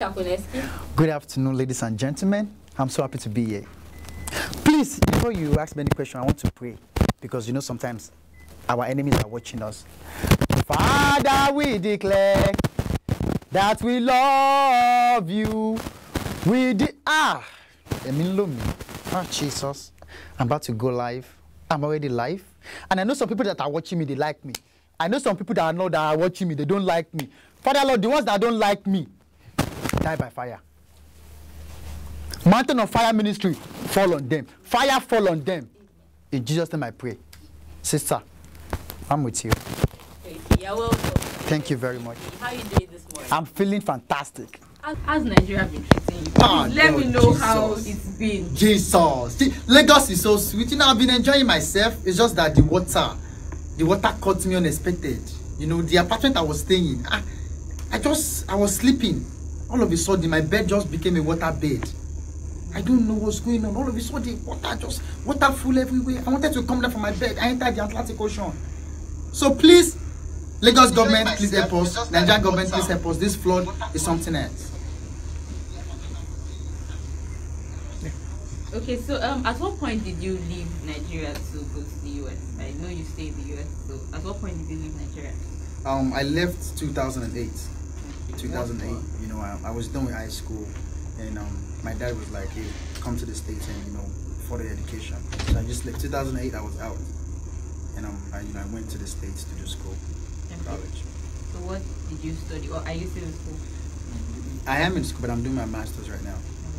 Kaponeski. Good afternoon, ladies and gentlemen. I'm so happy to be here. Please, before you ask me any question, I want to pray because you know sometimes our enemies are watching us. Father, we declare that we love you. Jesus. I'm about to go live. I'm already live. And I know some people that are watching me, they like me. I know some people that I know that are watching me, they don't like me. Father Lord, the ones that don't like me, die by fire. Mountain of fire ministry, fall on them. Fire fall on them. In Jesus' name I pray. Sister, I'm with you. You're welcome. Thank you very much. How are you doing this morning? I'm feeling fantastic. How's Nigeria been treating you? Please let me know how it's been. Jesus. See, Lagos is so sweet. You know, I've been enjoying myself. It's just that the water caught me unexpected. You know, the apartment I was staying in, I was sleeping. All of a sudden, my bed just became a water bed. I don't know what's going on. All of a sudden, water full everywhere. I wanted to come down from my bed. I entered the Atlantic Ocean. So please, Lagos government, please help us. Nigerian government, please help us. This flood is something else. Okay, so at what point did you leave Nigeria to go to the US? I know you stay in the US, so at what point did you leave Nigeria? I left 2008. 2008, you know, I was done with high school, and my dad was like, hey, come to the States and, you know, further education. So I just left. 2008, I was out, and I went to the States to do school, college. So what did you study, or are you still in school? I am in school, but I'm doing my master's right now.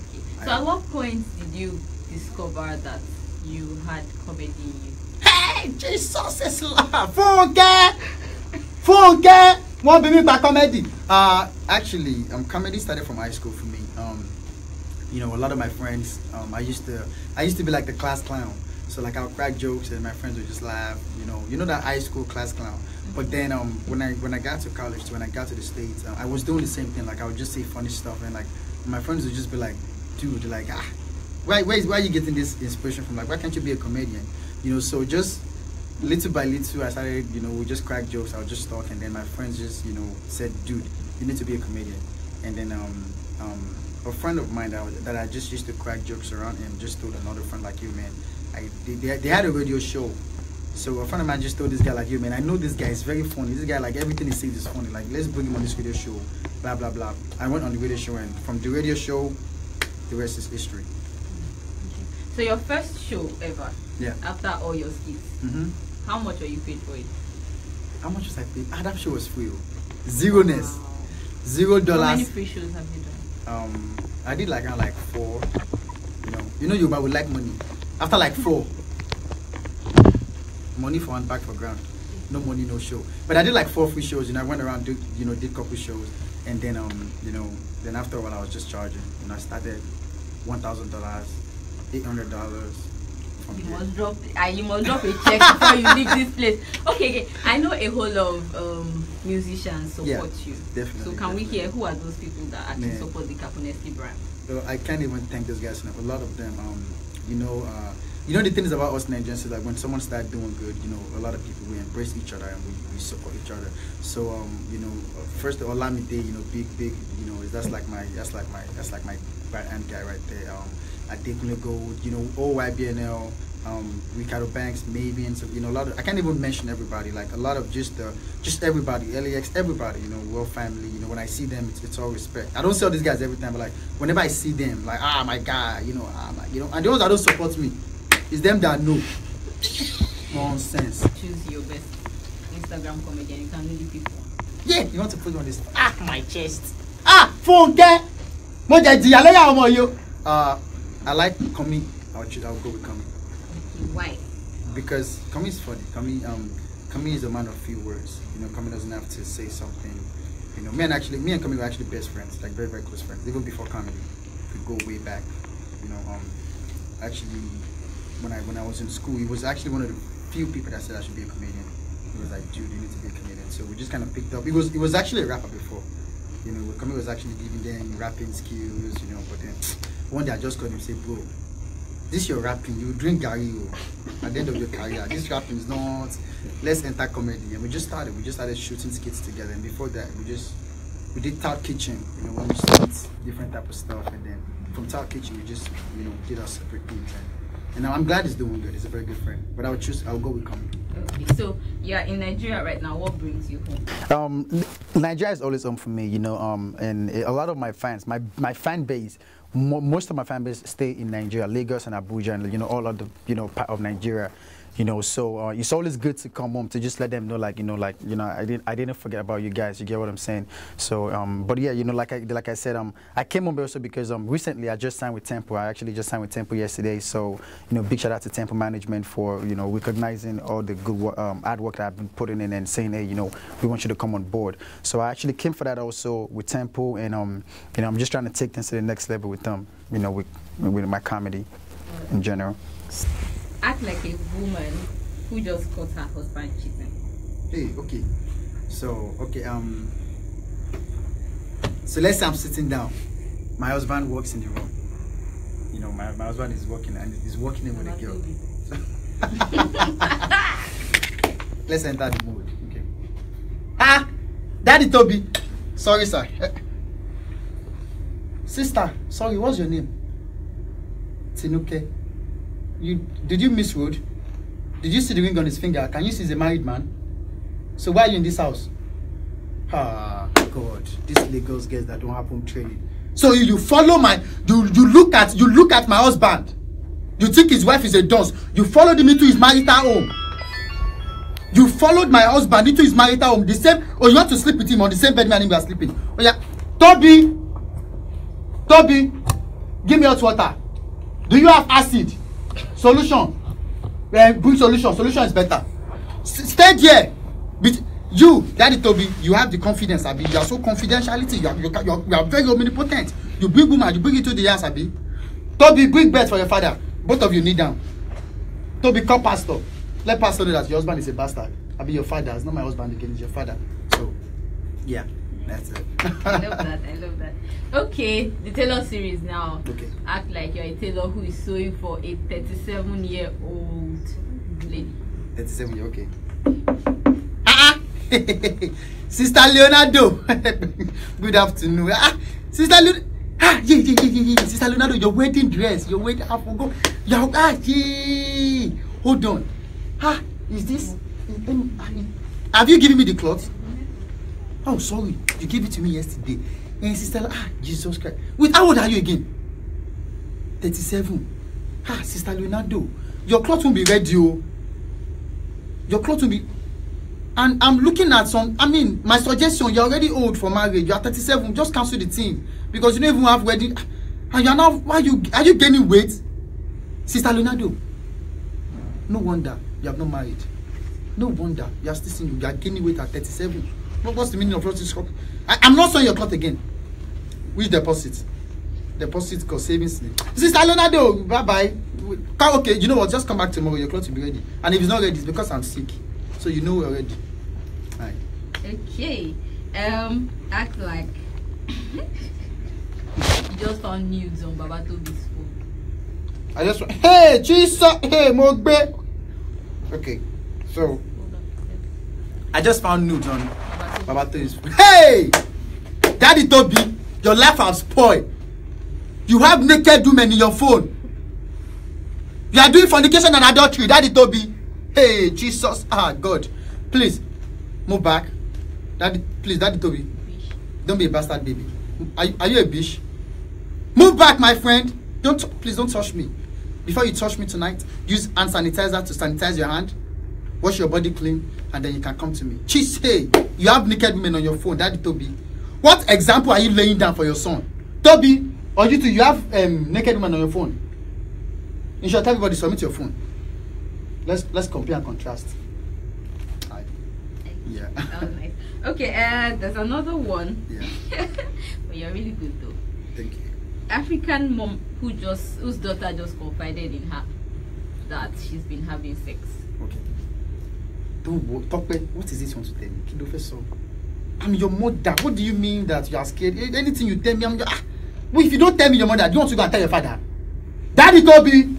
Okay. So at what point did you discover that you had comedy in you? Hey, Jesus is love. Forget. One baby by comedy. Actually, comedy started from high school for me. You know, a lot of my friends, I used to be like the class clown. So like I would crack jokes and my friends would just laugh. You know that high school class clown. But then when I got to college, when I got to the States, I was doing the same thing. Like I would just say funny stuff, and like my friends would just be like, dude, like why are you getting this inspiration from? Like, why can't you be a comedian? You know, so just little by little, I started, you know, we just crack jokes, I would just talk, and then my friends just, you know, said, dude, you need to be a comedian. And then a friend of mine that I just used to crack jokes around and just told another friend like you, man, they had a radio show. So a friend of mine just told this guy like you, man, I know this guy is very funny. This guy, like, everything he says is funny. Like, let's bring him on this radio show, blah, blah, blah. I went on the radio show, and from the radio show, the rest is history. So your first show ever, yeah, after all your skits, how much were you paid for it? How much was I paid? That show was free. Zeroness. Wow. $0. How many free shows have you done? I did like 4. You know Yoruba would like money. After like 4, money for one, back for ground. No money, no show. But I did like 4 free shows. You know, I went around, did couple shows, and then then after a while I was just charging. You know, I started $1,000, $800. You must drop a check before you leave this place. Okay. I know a whole lot of musicians support you. Definitely. So can we hear who are those people that actually support the Kaponeski brand? So I can't even thank those guys enough. A lot of them, you know the things about us Nigerians is like when someone starts doing good, you know, a lot of people, we embrace each other and we support each other. So you know, first Olamide, you know, big, you know, that's like my right hand guy right there. Adekunle Gold, you know, OYBNL, Ricardo Banks, maybe, and so, you know, a lot of, I can't even mention everybody, like a lot of just everybody, LAX, everybody, you know, World Family, you know, when I see them, it's all respect. I don't see all these guys every time, but like, whenever I see them, like, my guy, you know, and the ones that don't support me, it's them that know. Nonsense. Choose your best Instagram comedian, you can really pick one. Yeah, you want to put on this, my chest. Forget! I like Kami. I'll go with Kami. Why? Because Kami is funny. Kami is a man of few words. You know, Kami doesn't have to say something. You know, me and Kami were actually best friends, like very, very close friends, even before comedy. We go way back. You know, actually, when I was in school, he was actually one of the few people that said I should be a comedian. He was like, dude, you need to be a comedian. So we just kind of picked up. He was actually a rapper before. You know, Kami was actually giving them rapping skills. You know, but then one day I just called him and said, bro, this your rapping, you drink Gary at the end of your career. This rapping is not, let's enter comedy. And we just started shooting skits together, and before that we just we did Talk Kitchen, you know, when we spent different type of stuff, and then from Talk Kitchen we just, you know, did our separate things, and now I'm glad he's doing good. He's a very good friend, but I'll go with comedy. Okay, so you're in Nigeria right now. What brings you home? Nigeria is always home for me, you know, and a lot of my fans, my fan base, most of my fan base stay in Nigeria, Lagos and Abuja, and, you know, all of the, you know, part of Nigeria. You know, so it's always good to come home to just let them know, like, I didn't forget about you guys. You get what I'm saying? So, but yeah, you know, like I said, I came home also because recently I just signed with Tempo. I actually just signed with Tempo yesterday. So, you know, big shout out to Tempo Management for, you know, recognizing all the good hard work that I've been putting in and saying, hey, you know, we want you to come on board. So I actually came for that also with Tempo, and you know, I'm just trying to take things to the next level with them. You know, with my comedy in general. Act like a woman who just caught her husband cheating. Hey, okay. So, okay, so let's say I'm sitting down. My husband walks in the room. You know, my husband is working, and he's walking in with a girl. Let's enter the mood. Okay. Ah! Daddy Tobi! Sorry, sir. Sister, sorry, what's your name? Tinuke. Did you misroad? Did you see the ring on his finger? Can you see he's a married man? So why are you in this house? Ah, God, these Lagos girls that don't have home training. So you follow my, you look at my husband. You think his wife is a dunce. You followed him into his marital home. You followed my husband into his marital home. The same, or you want to sleep with him on the same bed me and him are sleeping. Oh yeah, Tobi, give me hot water. Do you have acid? Solution. Bring solution. Solution is better. Stay there. But you, Daddy Tobi, you have the confidence, Abi. You are so confidentiality. You are very omnipotent. You bring woman, you bring it to the house, Abi. Tobi, bring bed for your father. Both of you kneel down. Tobi, call pastor. Let pastor know that your husband is a bastard. Abi, your father. It's not my husband again, it's your father. So, yeah. That's it. I love that. I love that. Okay, the Taylor series now. Okay. Act like you're a tailor who is sewing for a 37-year-old lady. 37 year, okay. Sister Leonardo. Good afternoon. Sister Leonardo. Yeah. Sister Leonardo, your wedding dress. Your wedding. I forgot. Hold on. Is this? Have you given me the clothes? Oh, sorry. You gave it to me yesterday. And sister, Jesus Christ. Wait, how old are you again? 37. Sister Leonardo. Your clothes won't be ready, oh. Your clothes will be. And I'm looking at some. I mean, my suggestion. You're already old for marriage. You are 37. Just cancel the thing because you don't even have wedding. And you're now. Are you gaining weight, Sister Leonardo? No wonder you have not married. No wonder you are still single. You are gaining weight at 37. What's the meaning of this? I'm not sewing your cloth again. Which deposit? Deposit cause savings. Sister Leonardo, bye bye. Okay, you know what? Just come back tomorrow. Your clothes will be ready. And if it's not ready, it's because I'm sick. So you know we're ready. Right. Okay. Act like you just found nudes on Mama Tobi's phone. I just want. Hey, Jesus. Hey, Mogbe. Okay. So I just found nudes on Mama Tobi's phone. Hey, Daddy Tobi, your life has spoiled. You have naked women in your phone. You are doing fornication and adultery, Daddy Tobi. Hey, Jesus. God. Please, move back. Daddy, please, Daddy Tobi. Don't be a bastard baby. Are you a bitch? Move back, my friend. Please don't touch me. Before you touch me tonight, use hand sanitizer to sanitize your hand. Wash your body clean, and then you can come to me. Jeez, hey, you have naked women on your phone, Daddy Tobi. What example are you laying down for your son? Tobi, or you two, you have naked women on your phone. You should tell everybody submit your phone. Let's compare and contrast. Yeah. That was nice. Okay, there's another one. Yeah. But you're really good though. Thank you. African mom whose daughter just confided in her that she's been having sex. Okay. Don't talk. What is this you want to tell me? Kido first. I'm your mother. What do you mean that you are scared? Anything you tell me, I'm your. Well, if you don't tell me your mother, do you want to go and tell your father? Daddy Tobi.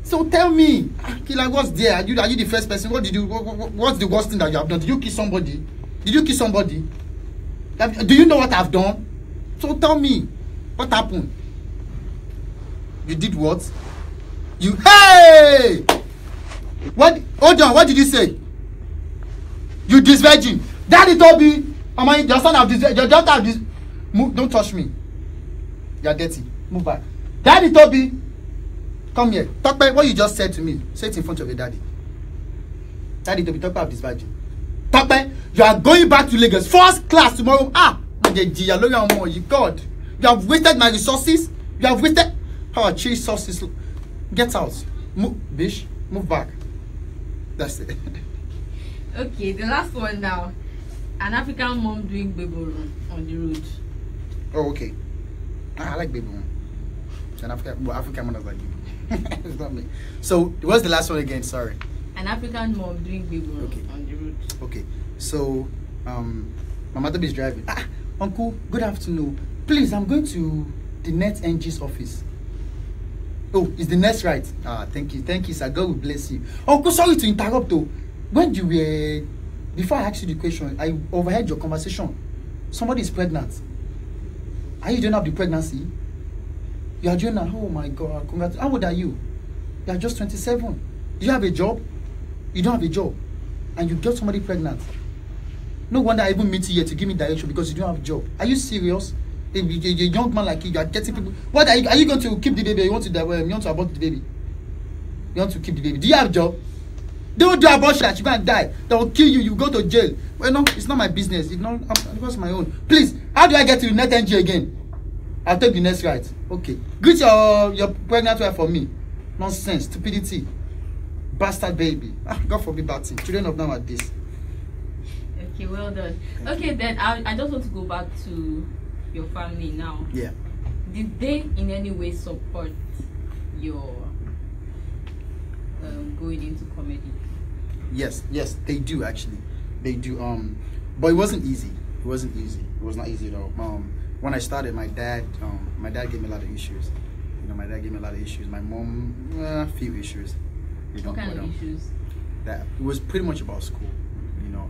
So tell me, like, what's there? Are you the first person? What did you? What's the worst thing that you have done? Did you kiss somebody? Did you kiss somebody? Do you know what I've done? So tell me, what happened? You did what? You, hey! What? Hold on, what did you say? You this virgin. Daddy Tobi, your son have this, your daughter have this. Move, don't touch me. You're dirty. Move back. Daddy Tobi, come here. Talk about what you just said to me. Say it in front of your daddy. Daddy Tobi, talk about this virgin. Talk about, you are going back to Lagos. First class tomorrow. Ah! You God. You have wasted my resources. You have wasted our resources. Get out. Move, bitch. Move back. That's it. Okay, the last one now. An African mom doing baby room on the road. Oh, okay. I like baby room. An African mothers like you. It's not me. So, what's the last one again? Sorry. An African mom doing baby room on the road. Okay. So, Mama Tobi is driving. Uncle, good afternoon. Please, I'm going to the Net NG's office. Oh, is the Net right? Thank you, sir. God will bless you. Uncle, sorry to interrupt though. When you were, before I asked you the question, I overheard your conversation. Somebody is pregnant. Are you doing up the pregnancy? You are doing that? Oh my God, congrats. How old are you? You are just 27. Do you have a job? You don't have a job. And you get somebody pregnant. No wonder I even meet you here to give me direction because you don't have a job. Are you serious? A young man like you are getting people. What are you going to keep the baby? You want to abort the baby? You want to keep the baby? Do you have a job? Don't do abortion. You're going to die. They will kill you. You go to jail. Well, no, it's not my business. It's not. It's my own. Please, how do I get to the Net NG again? I'll take the next right. Okay. Greet your pregnant wife for me. Nonsense, stupidity, bastard baby. God forbid bad thing. Children of nowadays. Okay, well done. Okay, then I just want to go back to your family now. Yeah. Did they in any way support your going into comedy? Yes, they do actually. They do. But it wasn't easy. It wasn't easy. It was not easy at all. When I started, my dad gave me a lot of issues. You know, my dad gave me a lot of issues. My mom, a few issues. What kind of issues? That it was pretty much about school. You know,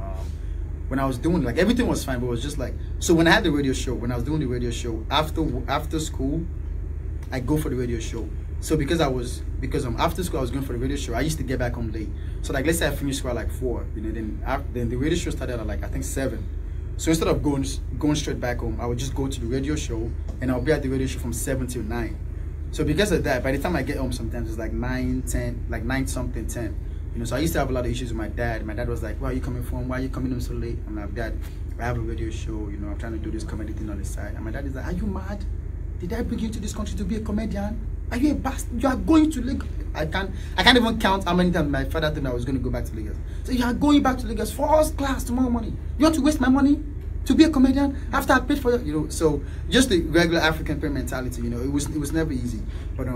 when I was doing, like, everything was fine, but it was just like, so when I had the radio show, when I was doing the radio show after school, I go for the radio show. So because after school I was going for the radio show, I used to get back home late. So like, let's say I finished school at like 4, you know, then the radio show started at like I think 7. So instead of going straight back home, I would just go to the radio show, and I'll be at the radio show from 7 till 9. So because of that, by the time I get home, sometimes it's like 9, 10, like 9 something, 10. You know, so I used to have a lot of issues with my dad. My dad was like, "Where are you coming from? Why are you coming home so late?" I'm like, "Dad, I have a radio show. You know, I'm trying to do this comedy thing on the side." And my dad is like, "Are you mad? Did I bring you to this country to be a comedian? Are you a bastard? You are going to Lagos." I can't even count how many times my father told me I was going to go back to Lagos. So you are going back to Lagos first class tomorrow morning. You want to waste my money to be a comedian after I paid for it? You know, so just the regular African parent mentality. You know, it was never easy. But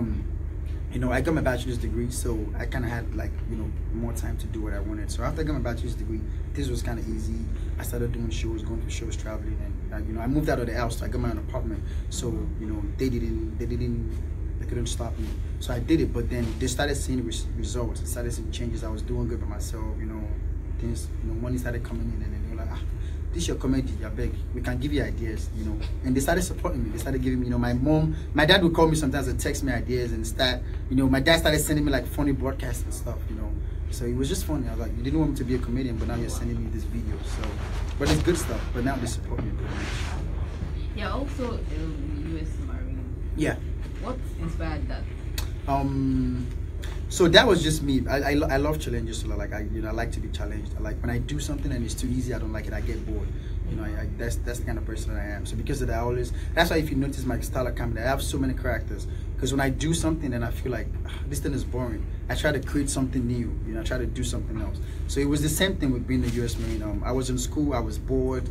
you know, I got my bachelor's degree, so I kind of had, like, you know, more time to do what I wanted. So after I got my bachelor's degree, this was kind of easy. I started doing shows, going to shows, traveling, and you know, I moved out of the house, so I got my own apartment. So you know, they couldn't stop me. So I did it, but then they started seeing results, started seeing changes. I was doing good by myself, you know, things, you know, money started coming in, and then they were like, this is your comedy, I beg, we can give you ideas, you know. And they started supporting me. They started giving me, you know, my dad would call me sometimes and text me ideas and start, you know, my dad started sending me like funny broadcasts and stuff, you know. So it was just funny. I was like, you didn't want me to be a comedian, but now you're sending me this video. So, but it's good stuff. But now they support me pretty much. Yeah, also US Marine. Yeah. What inspired that? So that was just me. I love challenges. So like, I like to be challenged. I like when I do something and it's too easy, I don't like it. I get bored. You know, that's the kind of person I am. So because of that, that's why if you notice my style of comedy, I have so many characters. Because when I do something and I feel like this thing is boring, I try to create something new. You know, I try to do something else. So it was the same thing with being the US Marine. I was in school, I was bored.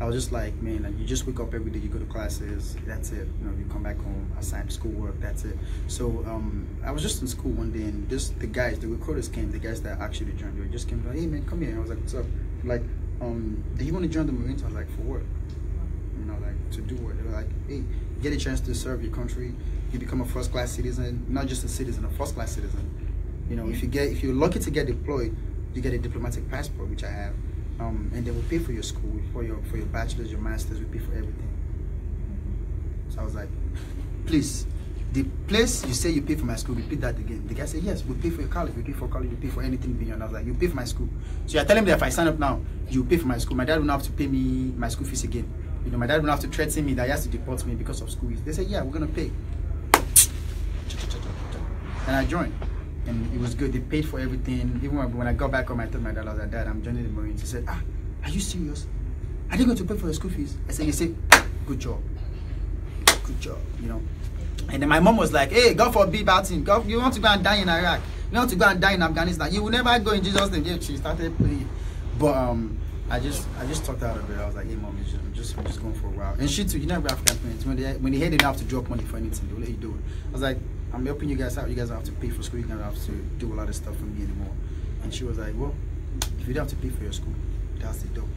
I was just like, man, like, you just wake up every day, you go to classes, that's it. You know, you come back home, assign schoolwork, that's it. So I was just in school one day, and the recruiters came, the guys that actually joined, they just came like, hey man, come here. And I was like, what's up? Like, do you want to join the Marines? I was like, for what? You know, like, to do what? They were like, hey, you get a chance to serve your country, you become a first-class citizen, not just a citizen, a first-class citizen. You know, if you're lucky to get deployed, you get a diplomatic passport, which I have. And they will pay for your school. for your bachelor's, your master's, we pay for everything. So I was like, please, the place you say you pay for my school, repeat that again. The guy said, yes, we pay for your college, we pay for college, we pay for anything beyond. I was like, you pay for my school. So you're telling me that if I sign up now, you pay for my school. My dad will not have to pay me my school fees again. You know, my dad will not have to threaten me that he has to deport me because of school fees. They said, yeah, we're gonna pay. And I joined. And it was good. They paid for everything. Even when I got back home, I told my dad, I was like, Dad, I'm joining the Marines. He said, are you serious? Are they going to pay for your school fees? I said, good job. Good job, you know. And then my mom was like, hey, God forbid bad thing. God, you want to go and die in Iraq. You want to go and die in Afghanistan. You will never go in Jesus' name. Yeah, she started praying. But I just talked out of it. I was like, hey, Mom, I'm just going for a while. And she too, you know, African parents, when they hear they don't have to drop money for anything, they'll let you do it. I was like, I'm helping you guys out. You guys don't have to pay for school. You don't have to do a lot of stuff for me anymore. And she was like, well, if you don't have to pay for your school, that's the door.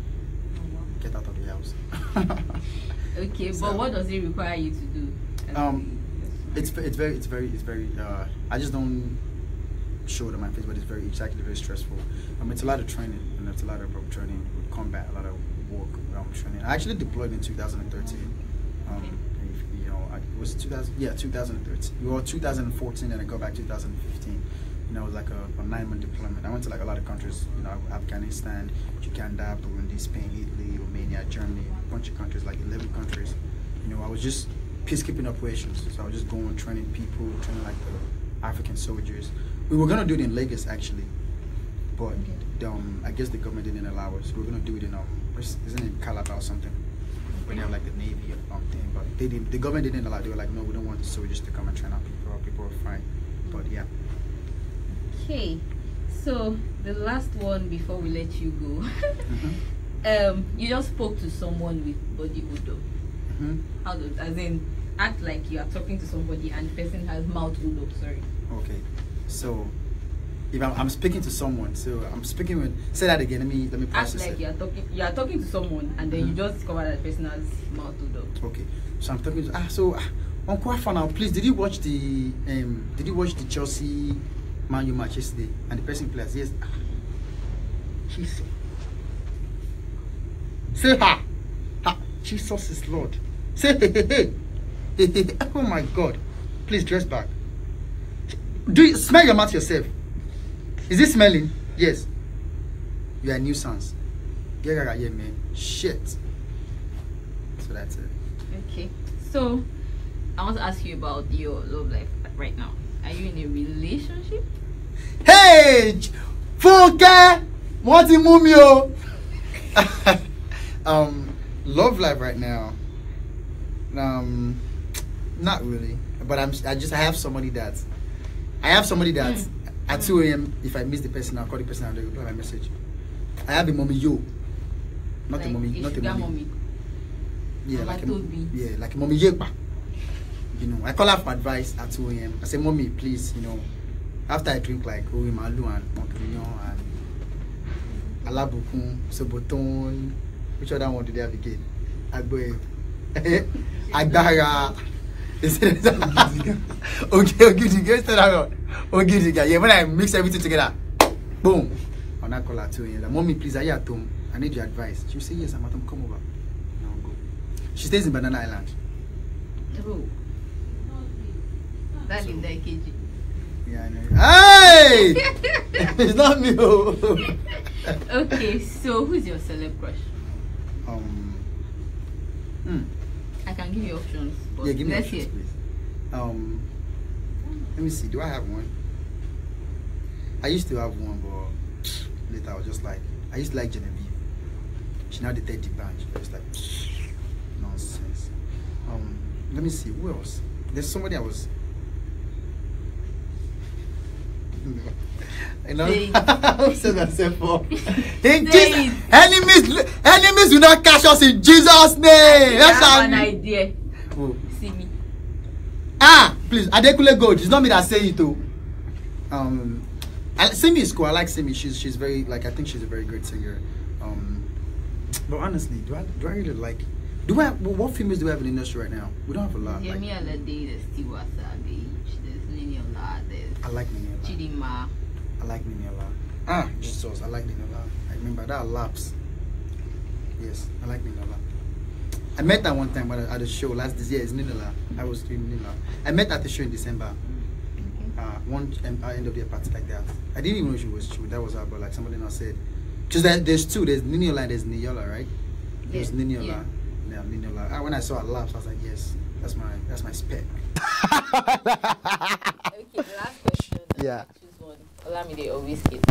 Get out of the house. Okay, so, but what does it require you to do? It's very. I just don't show it on my face, but it's actually very stressful. It's a lot of training, and it's a lot of training with combat, a lot of work training. I actually deployed in 2013. You know, it was 2013. Well, 2014, and I got back 2015. You know, it was like a 9-month deployment. I went to like a lot of countries. You know, Afghanistan, Uganda, Burundi, Spain, Italy, Romania, Germany, a bunch of countries, like 11 countries. You know, I was just peacekeeping operations. So I was just going training people, training like the African soldiers. We were gonna do it in Lagos actually, but I guess the government didn't allow us. We were gonna do it in isn't it Calabar or something? When they have like the Navy or thing, but they didn't. The government didn't allow. They were like, no, we don't want the soldiers to come and train our people. Our people are fine. But yeah. Okay, so the last one before we let you go. You just spoke to someone with body odor. How does, as in, act like you are talking to somebody and the person has mouth odor. Sorry. Okay, so if I'm speaking to someone, so I'm speaking with. Say that again. Let me process it. Act like you are talking to someone and then you just discover that the person has mouth odor. Okay, so I'm talking to Uncle Afana, please, did you watch the Chelsea Man U match yesterday? And the person plays, yes. Jesus. Say ha. Jesus is Lord. Say hey. Oh my God. Please dress back. Do you smell your mouth yourself? Is it smelling? Yes. You are a nuisance. Yeah, man. Shit. So that's it. Okay. So I want to ask you about your love life right now. Are you in a relationship? Hey! Funke! What in Mumio? Love life right now. Not really. But I have somebody that at 2 a.m. if I miss the person, I'll call the person and they reply my message. I have a mommy yo. Not like a mommy, not a mommy. Yeah, Mama Tobi. Yeah, like a mommy yepa. You know, I call her for advice at 2 a.m. I say, Mommy, please, you know, after I drink like Malu and Montpellier and Alabukun, Soboton, which other one do they have again? Agbe, Agara. Okay, yeah, when I mix everything together, boom. And I call her 2 a.m. Like, Mommy, please, are you at home? I need your advice. She'll say, yes, I'm at home, come over. And I'll go. She stays in Banana Island. Oh. That's in the KG. Yeah, I know. Hey! It's not me. Okay, so who's your celeb crush? I can give you options. Yeah, give me options, please. Let me see. Do I have one? I used to have one, but later I was just like, I used to like Genevieve. She now dated the band. She was like, nonsense. Let me see. Who else? There's somebody I was. You know, I've said myself for. Enemies will not catch us in Jesus' name. I have an idea. Oh. See me. Please, Adekule Gold. It's not me that say it too. Simi is cool. I like Simi. She's very like. I think she's a very great singer. But honestly, do I really like? What females do we have in the industry right now? We don't have a lot. Yemi Alade, there's Tiwa Savage, there's Niniola, I like Niniola. Chidima. I like Niniola. Jesus, I like Niniola. I remember that laps. Yes, I like Ninola. I met her one time at a show last this year. It's Ninola. I was doing Ninola. I met her at the show in December. One end of the year party like that. I didn't even know she was true. That was her, but like somebody else said. Because there's two. There's Ninola and there's Niyola, right? There's Ninola. Yeah, Ninola. When I saw her laps, I was like, yes, that's my spec. Okay, the last question. Yeah. Choose one. Olamide or Wizkid?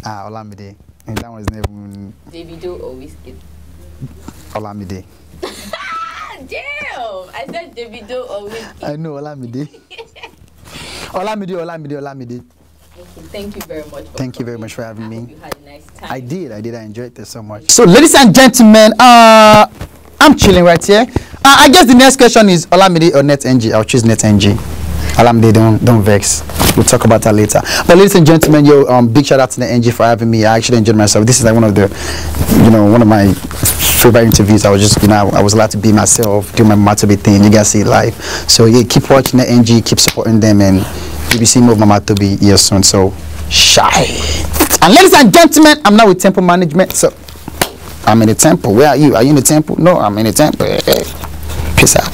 Olamide. And that one is never. Davido or Wizkid? Olamide. Damn! I said Davido or Wizkid. I know Olamide. Olamide. Okay, thank you very much. Thank you very much for having me. Hope you had a nice time. I did. I enjoyed this so much. So, ladies and gentlemen, I'm chilling right here. I guess the next question is Olamide or NetNG. I'll choose NetNG. Olamide, don't vex. We'll talk about that later. But ladies and gentlemen, big shout out to NetNG for having me. I actually enjoyed myself. This is like one of my favorite interviews. I was just, I was allowed to be myself, do my Mama Tobi thing. You guys see it live. So yeah, keep watching NetNG, keep supporting them, and you'll be seeing more of Mama Tobi here soon. So shy. And ladies and gentlemen, I'm now with Temple Management. So I'm in the temple. Where are you? Are you in the temple? No, I'm in the temple. Peace out.